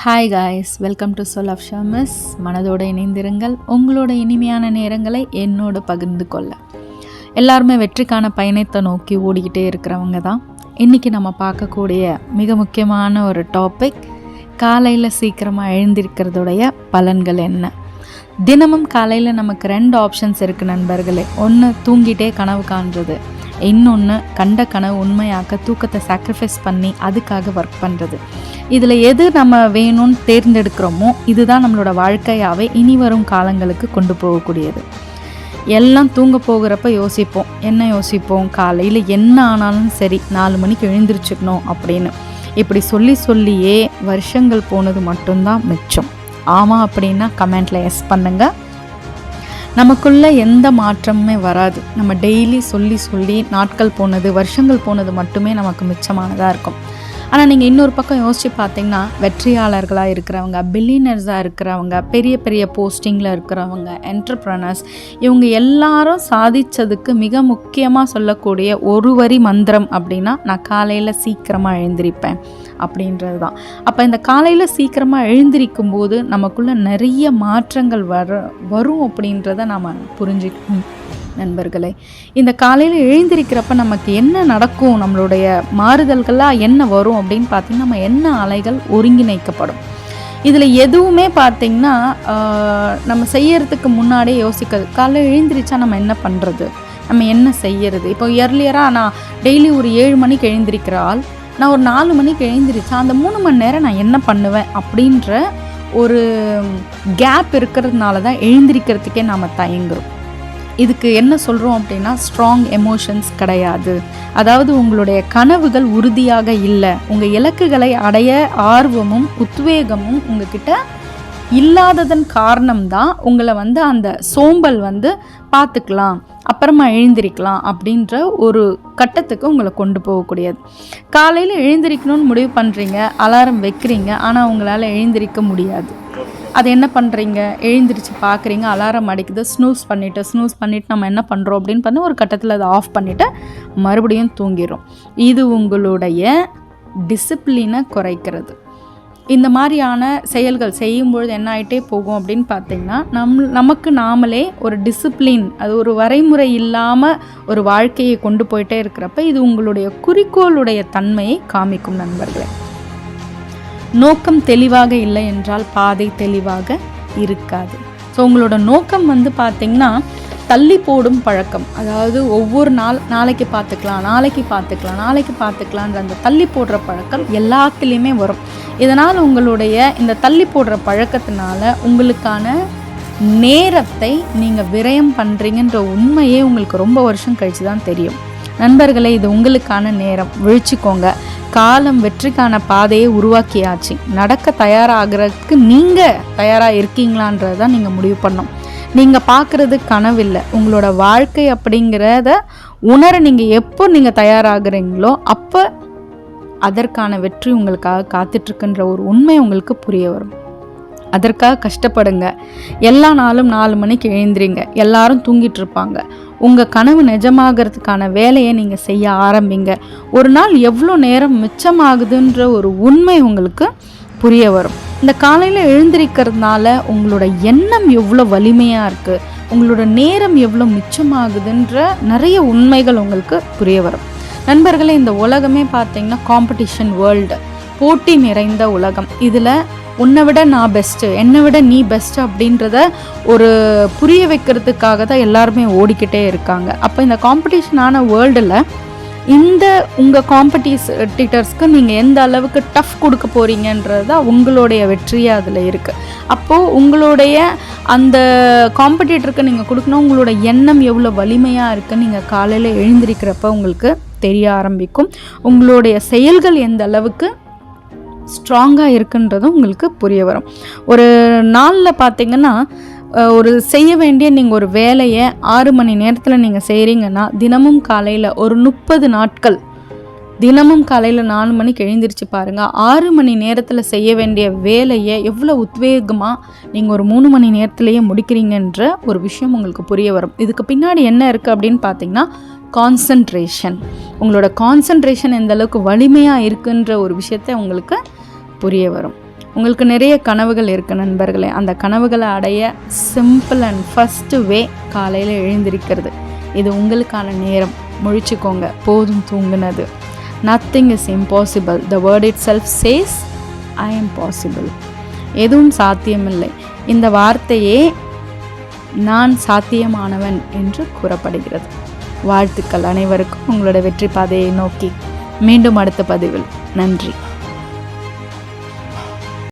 Hi guys, welcome to Soul of Shamas. மனதோடு இணைந்திருங்கள். உங்களோட இனிமையான நேரங்களை என்னோடு பகிர்ந்து கொள்ள. எல்லாருமே வெற்றிக்கான பயணத்தை நோக்கி ஓடிக்கிட்டே இருக்கிறவங்க தான். இன்றைக்கி நம்ம பார்க்கக்கூடிய மிக முக்கியமான ஒரு டாபிக், காலையில் சீக்கிரமாக எழுந்திருக்கிறதுடைய பலன்கள் என்ன. தினமும் காலையில் நமக்கு 2 ஆப்ஷன்ஸ் இருக்குது நண்பர்களே. ஒன்று தூங்கிட்டே கனவு காண்றது, இன்னொன்று கண்ட கனவு உண்மையாக்க தூக்கத்தை சாக்ரிஃபைஸ் பண்ணி அதுக்காக ஒர்க் பண்ணுறது. இதில் எது நம்ம வேணும்னு தேர்ந்தெடுக்கிறோமோ இதுதான் நம்மளோட வாழ்க்கையாகவே இனி வரும் காலங்களுக்கு கொண்டு போகக்கூடியது. எல்லாம் தூங்க போகிறப்ப யோசிப்போம், என்ன யோசிப்போம், காலையில் என்ன ஆனாலும் சரி 4 மணிக்கு எழுந்திரிச்சுக்கணும் அப்படின்னு. இப்படி சொல்லியே வருஷங்கள் போனது மட்டும்தான் மிச்சம். ஆமாம் அப்படின்னா கமெண்ட்டில் எஸ் பண்ணுங்கள். நமக்குள்ளே எந்த மாற்றமுமே வராது. நம்ம டெய்லி சொல்லி நாட்கள் போனது, வருஷங்கள் போனது மட்டுமே நமக்கு மிச்சமானதாக இருக்கும். ஆனால் நீங்கள் இன்னொரு பக்கம் யோசித்து பார்த்தீங்கன்னா, வெற்றியாளர்களாக இருக்கிறவங்க, பில்லியனர்ஸாக இருக்கிறவங்க, பெரிய பெரிய போஸ்டிங்கில் இருக்கிறவங்க, என்டர்ப்ரனர்ஸ், இவங்க எல்லாரும் சாதித்ததுக்கு மிக முக்கியமாக சொல்லக்கூடிய ஒரு வரி மந்திரம் அப்படின்னா, நான் காலையில் சீக்கிரமாக எழுந்திரிப்பேன் அப்படின்றது தான். அப்போ இந்த காலையில் சீக்கிரமாக எழுந்திரிக்கும் போது நமக்குள்ளே நிறைய மாற்றங்கள் வரும் அப்படின்றத நாம் புரிஞ்சுக்கணும் நண்பர்களே. இந்த காலையில் எழுந்திருக்கிறப்ப நமக்கு என்ன நடக்கும், நம்மளுடைய மாறுதல்களாக என்ன வரும் அப்படின்னு பார்த்திங்கன்னா, நம்ம என்ன அலைகள் ஒருங்கிணைக்கப்படும். இதில் எதுவுமே பார்த்திங்கன்னா நம்ம செய்யறதுக்கு முன்னாடியே யோசிக்கிறது, காலையில் எழுந்திரிச்சா நம்ம என்ன பண்ணுறது, நம்ம என்ன செய்யறது. இப்போ இயர்லியராக நான் டெய்லி ஒரு 7 மணிக்கு எழுந்திரிக்கிற ஆள், நான் ஒரு 4 மணிக்கு எழுந்திரிச்சா அந்த 3 மணி நேரம் நான் என்ன பண்ணுவேன் அப்படின்ற ஒரு கேப் இருக்கிறதுனால தான் எழுந்திரிக்கிறதுக்கே நாம் தயங்குறோம். இதுக்கு என்ன சொல்கிறோம் அப்படின்னா, ஸ்ட்ராங் எமோஷன்ஸ் கிடையாது. அதாவது உங்களுடைய கனவுகள் உறுதியாக இல்லை, உங்கள் இலக்குகளை அடைய ஆர்வமும் உத்வேகமும் உங்ககிட்ட இல்லாததன் காரணம்தான் உங்களை அந்த சோம்பல் பார்த்துக்கலாம், அப்புறமா எழுந்திரிக்கலாம் அப்படின்ற ஒரு கட்டத்துக்கு உங்களை கொண்டு போகக்கூடியது. காலையில் எழுந்திரிக்கணும்னு முடிவு பண்ணுறீங்க, அலாரம் வைக்கிறீங்க, ஆனால் உங்களால் எழுந்திரிக்க முடியாது. அது என்ன பண்ணுறீங்க, எழுந்திரிச்சு பார்க்குறீங்க, அலாரம் அடிக்குது, ஸ்னூஸ் பண்ணிவிட்டு நம்ம என்ன பண்ணுறோம் அப்படின்னு பண்ணி ஒரு கட்டத்தில் அதை ஆஃப் பண்ணிவிட்டு மறுபடியும் தூங்கிடும். இது உங்களுடைய டிசிப்ளினை குறைக்கிறது. இந்த மாதிரியான செயல்கள் செய்யும்பொழுது என்ன ஆகிட்டே போகும் அப்படின்னு பார்த்திங்கன்னா, நமக்கு நாமளே ஒரு டிசிப்ளின், அது ஒரு வரைமுறை இல்லாமல் ஒரு வாழ்க்கையை கொண்டு போயிட்டே இருக்கிறப்ப இது உங்களுடைய குறிக்கோளுடைய தன்மையை காமிக்கும் நண்பர்களே. நோக்கம் தெளிவாக இல்லை என்றால் பாதை தெளிவாக இருக்காது. ஸோ உங்களோட நோக்கம் பார்த்திங்கன்னா தள்ளி போடும் பழக்கம், அதாவது ஒவ்வொரு நாளைக்கு பார்த்துக்கலான்ற அந்த தள்ளி போடுற பழக்கம் எல்லாத்துலேயுமே வரும். இதனால் உங்களுடைய இந்த தள்ளி போடுற பழக்கத்தினால உங்களுக்கான நேரத்தை நீங்கள் விரயம் பண்ணுறீங்கன்ற உண்மையே உங்களுக்கு ரொம்ப வருஷம் கழித்து தான் தெரியும். நண்பர்களே, இது உங்களுக்கான நேரம், விழிச்சுக்கோங்க. காலம் வெற்றிக்கான பாதையை உருவாக்கியாச்சு. நடக்க தயாராகிறதுக்கு நீங்கள் தயாராக இருக்கீங்களான்றது தான் நீங்கள் முடிவு பண்ணணும். நீங்கள் பார்க்குறது கனவில்லை, உங்களோட வாழ்க்கை அப்படிங்கிறத உணர நீங்கள் எப்போ நீங்கள் தயாராகிறீங்களோ அப்போ அதற்கான வெற்றி உங்களுக்காக காத்துட்ருக்குன்ற ஒரு உண்மை உங்களுக்கு புரிய வரும். அதற்காக கஷ்டப்படுங்க. எல்லா நாளும் 4 மணிக்கு எழுந்திரிங்க. எல்லாரும் தூங்கிட்டு இருப்பாங்க. உங்கள் கனவு நிஜமாகிறதுக்கான வேலையை நீங்கள் செய்ய ஆரம்பிங்க. ஒரு நாள் எவ்வளோ நேரம் மிச்சமாகுதுன்ற ஒரு உண்மை உங்களுக்கு புரிய வரும். இந்த காலையில் எழுந்திரிக்கிறதுனால உங்களோட எண்ணம் எவ்வளோ வலிமையாக இருக்குது, உங்களோட நேரம் எவ்வளோ மிச்சமாகுதுன்ற நிறைய உண்மைகள் உங்களுக்கு புரிய வரும். நண்பர்களே, இந்த உலகமே பார்த்திங்கன்னா காம்படிஷன் வேர்ல்டு, போட்டி நிறைந்த உலகம். இதில் உன்னை விட நான் பெஸ்ட்டு, என்னை விட நீ பெஸ்ட்டு அப்படின்றத ஒரு புரிய வைக்கிறதுக்காக தான் எல்லாருமே ஓடிக்கிட்டே இருக்காங்க. அப்போ இந்த காம்படிஷனான வேர்ல்டில் இந்த உங்கள் காம்படிட்டர்ஸ்க்கு நீங்கள் எந்த அளவுக்கு டஃப் கொடுக்க போகிறீங்கன்றது தான் உங்களுடைய வெற்றியாக அதில் இருக்குது. அப்போது உங்களுடைய அந்த காம்படிட்டருக்கு நீங்கள் கொடுக்கணும், உங்களோட எண்ணம் எவ்வளோ வலிமையாக இருக்குன்னு நீங்கள் காலையில் எழுந்திருக்கிறப்ப உங்களுக்கு தெரிய ஆரம்பிக்கும். உங்களுடைய செயல்கள் எந்த அளவுக்கு ஸ்ட்ராங்காக இருக்குன்றதும் உங்களுக்கு புரிய வரும். ஒரு நாளில் பார்த்திங்கன்னா, ஒரு செய்ய வேண்டிய நீங்கள் ஒரு வேலையை 6 மணி நேரத்தில் நீங்கள் செய்கிறீங்கன்னா, தினமும் காலையில் ஒரு 30 நாட்கள் தினமும் காலையில் 4 மணிக்கு எழுந்திரிச்சு பாருங்கள். 6 மணி நேரத்தில் செய்ய வேண்டிய வேலையை எவ்வளோ உத்வேகமாக நீங்கள் ஒரு 3 மணி நேரத்திலேயே முடிக்கிறீங்கன்ற ஒரு விஷயம் உங்களுக்கு புரிய வரும். இதுக்கு பின்னாடி என்ன இருக்குது அப்படின்னு பார்த்திங்கன்னா, கான்சன்ட்ரேஷன். உங்களோட கான்சன்ட்ரேஷன் எந்த அளவுக்கு வலிமையாக இருக்குன்ற ஒரு விஷயத்தை உங்களுக்கு புரிய வரும். உங்களுக்கு நிறைய கனவுகள் இருக்குது நண்பர்களே. அந்த கனவுகளை அடைய சிம்பிள் அண்ட் ஃபஸ்ட்டு வே காலையில் எழுந்திருக்கிறது. இது உங்களுக்கான நேரம். முழிச்சுக்கோங்க, போதும் தூங்குனது. Nothing is impossible. The word itself says I am possible. எதுவும் சாத்தியமில்லை. இந்த வார்த்தையே நான் சாத்தியமானவன் என்று கூறப்படுகிறது. வாழ்த்துக்கள் அனைவருக்கும் உங்களோட வெற்றி பாதையை நோக்கி. மீண்டும் அடுத்த பதிவில். நன்றி.